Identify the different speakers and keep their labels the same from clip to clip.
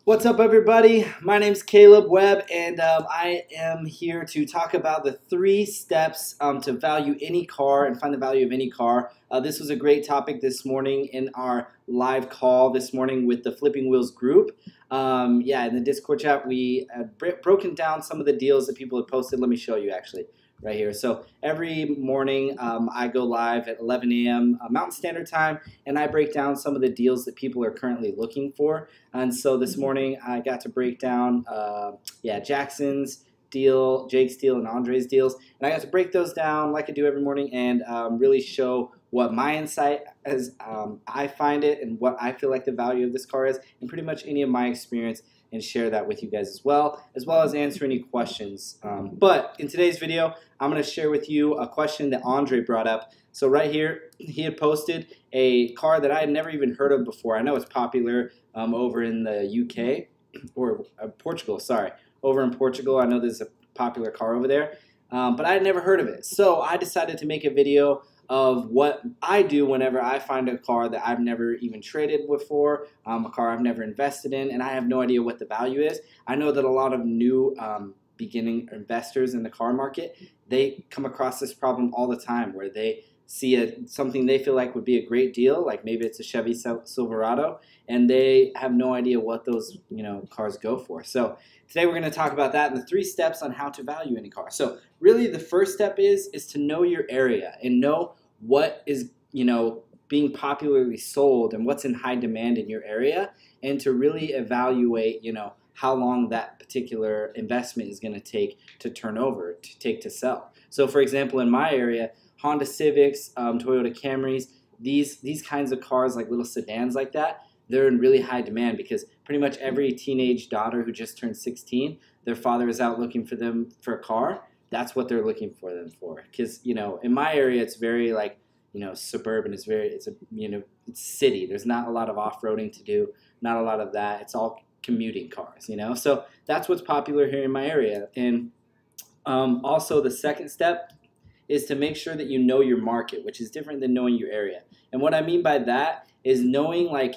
Speaker 1: What's up, everybody? My name's Caleb Webb, and I am here to talk about the 3 steps to value any car and find the value of any car. This was a great topic this morning in our live call this morning with the Flipping Wheels group. In the Discord chat, we had broken down some of the deals that people had posted. Let me show you actually right here. So every morning I go live at 11 a.m. Mountain Standard Time, and I break down some of the deals that people are currently looking for. And so this morning I got to break down Jackson's deal, Jake's deal, and Andre's deals. And I got to break those down like I do every morning and really show what my insight as I find it and what I feel like the value of this car is, and pretty much any of my experience, and share that with you guys as well as answer any questions. But in today's video, I'm going to share with you a question that Andre brought up. So right here, he had posted a car that I had never even heard of before. I know it's popular over in the UK, or Portugal, sorry. Over in Portugal, I know there's a popular car over there, but I had never heard of it. So I decided to make a video of what I do whenever I find a car that I've never even traded before, a car I've never invested in, and I have no idea what the value is. I know that a lot of new beginning investors in the car market, they come across this problem all the time where they see something they feel like would be a great deal, like maybe it's a Chevy Silverado, and they have no idea what those cars go for. So today we're going to talk about that and the 3 steps on how to value any car. So really the first step is to know your area and know what is being popularly sold and what's in high demand in your area, and to really evaluate how long that particular investment is going to take to turn over, to sell. So for example, in my area, Honda Civics, Toyota Camrys, these kinds of cars, like little sedans like that, they're in really high demand because pretty much every teenage daughter who just turned 16, their father is out looking for them for a car. That's what they're looking for them for. Because in my area, it's very suburban. It's city. There's not a lot of off-roading to do, not a lot of that. It's all commuting cars. So that's what's popular here in my area. And also the second step is to make sure that you know your market, which is different than knowing your area. And what I mean by that is knowing,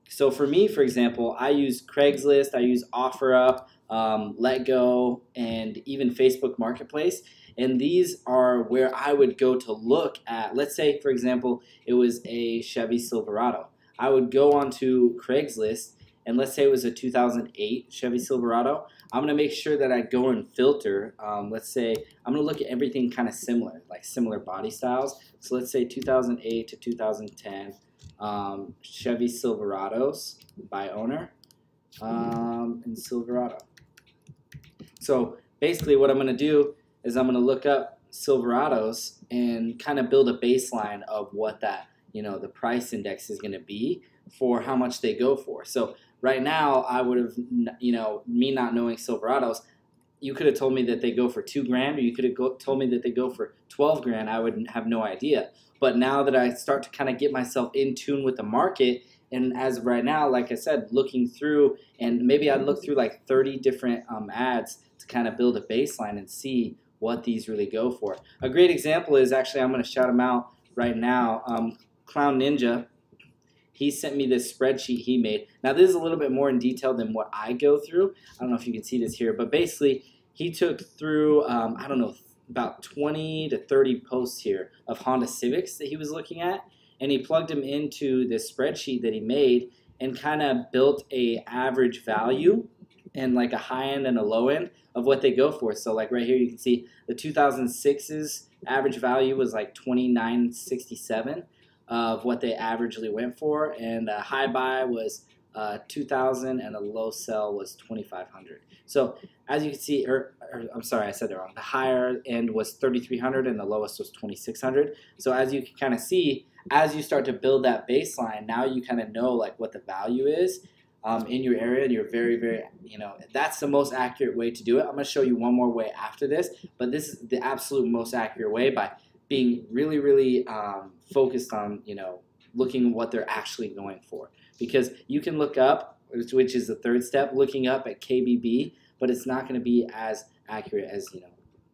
Speaker 1: so for me, for example, I use Craigslist, I use OfferUp, LetGo, and even Facebook Marketplace. And these are where I would go to look at, let's say, for example, it was a Chevy Silverado. I would go onto Craigslist, and let's say it was a 2008 Chevy Silverado. I'm going to make sure that I go and filter. Let's say I'm going to look at everything kind of similar, like similar body styles. So let's say 2008 to 2010 Chevy Silverados by owner and Silverado. So basically what I'm going to do is I'm going to look up Silverados and kind of build a baseline of what that, the price index is going to be for how much they go for. So right now, I would have, me not knowing Silverados, you could have told me that they go for $2,000, or you could have told me that they go for $12,000. I would have no idea. But now that I start to kind of get myself in tune with the market, and as of right now, like I said, looking through, and maybe I'd look through like 30 different ads to kind of build a baseline and see what these really go for. A great example is actually, I'm going to shout him out right now, Clown Ninja. He sent me this spreadsheet he made. Now this is a little bit more in detail than what I go through. I don't know if you can see this here, but basically he took through, I don't know, about 20 to 30 posts here of Honda Civics that he was looking at, and he plugged them into this spreadsheet that he made and kind of built a average value and like a high end and a low end of what they go for. So like right here you can see the 2006's average value was like $29.67 of what they averagely went for, and a high buy was $2,000 and a low sell was $2,500. So as you can see, I'm sorry, I said that wrong. The higher end was $3,300 and the lowest was $2,600. So as you can kind of see, as you start to build that baseline, now you kind of know like what the value is in your area, and you're very, very, that's the most accurate way to do it. I'm going to show you one more way after this, but this is the absolute most accurate way, by being really, really focused on, looking at what they're actually going for. Because you can look up, which is the third step, looking up at KBB, but it's not going to be as accurate as,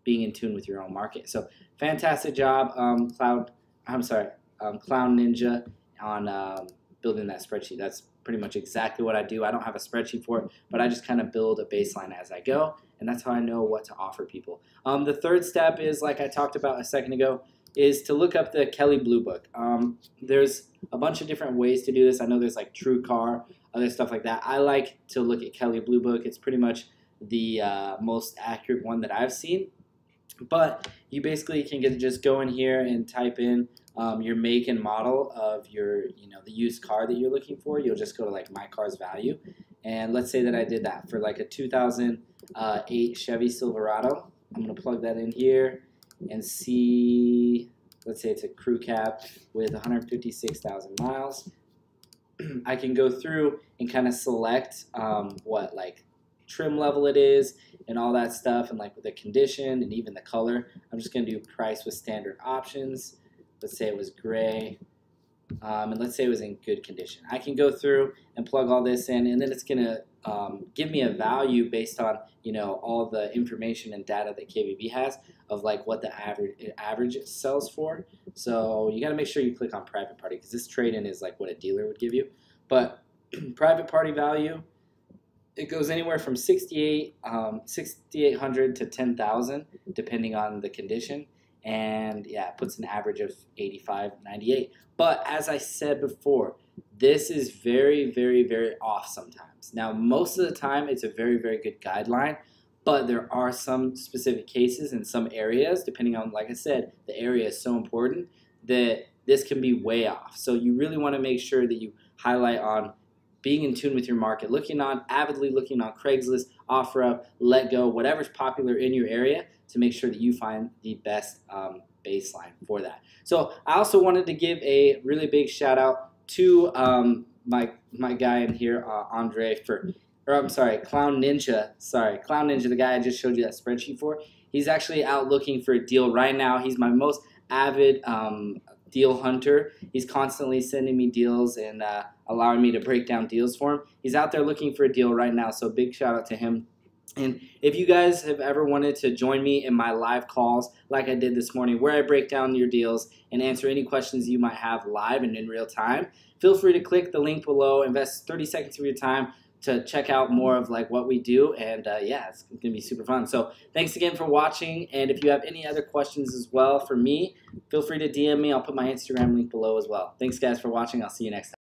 Speaker 1: being in tune with your own market. So fantastic job, Clown Ninja, on building that spreadsheet. That's pretty much exactly what I do. I don't have a spreadsheet for it, but I just kind of build a baseline as I go, and that's how I know what to offer people. The third step is, like I talked about a second ago, is to look up the Kelley Blue Book. There's a bunch of different ways to do this. I know there's like TrueCar, other stuff like that. I like to look at Kelley Blue Book. It's pretty much the most accurate one that I've seen. But you basically can just go in here and type in your make and model of your, the used car that you're looking for. You'll just go to like my car's value, and let's say that I did that for like a 2008 Chevy Silverado. I'm gonna plug that in here and see. Let's say it's a crew cab with 156,000 miles. I can go through and kind of select what like trim level it is and all that stuff, and like with the condition and even the color. I'm just going to do price with standard options. Let's say it was gray, and let's say it was in good condition. I can go through and plug all this in, and then it's going to give me a value based on all the information and data that KBB has of like what the average sells for. So you got to make sure you click on private party, because this trade-in is like what a dealer would give you. But private party value, it goes anywhere from 6,800 to 10,000 depending on the condition, and yeah, it puts an average of 85.98. But as I said before, this is very, very, very off sometimes. Now, most of the time, it's a very, very good guideline, but there are some specific cases in some areas, depending on, like I said, the area is so important that this can be way off. So you really want to make sure that you highlight on being in tune with your market, avidly looking on Craigslist, OfferUp, LetGo, whatever's popular in your area, to make sure that you find the best baseline for that. So I also wanted to give a really big shout out to my guy in here, Andre, Clown Ninja. Sorry, Clown Ninja, the guy I just showed you that spreadsheet for. He's actually out looking for a deal right now. He's my most avid deal hunter. He's constantly sending me deals and allowing me to break down deals for him. He's out there looking for a deal right now, so big shout out to him. And if you guys have ever wanted to join me in my live calls like I did this morning, where I break down your deals and answer any questions you might have live and in real time, feel free to click the link below, invest 30 seconds of your time to check out more of like what we do, and yeah, it's gonna be super fun. So thanks again for watching, and if you have any other questions as well for me, feel free to DM me. I'll put my Instagram link below as well. Thanks guys for watching. I'll see you next time.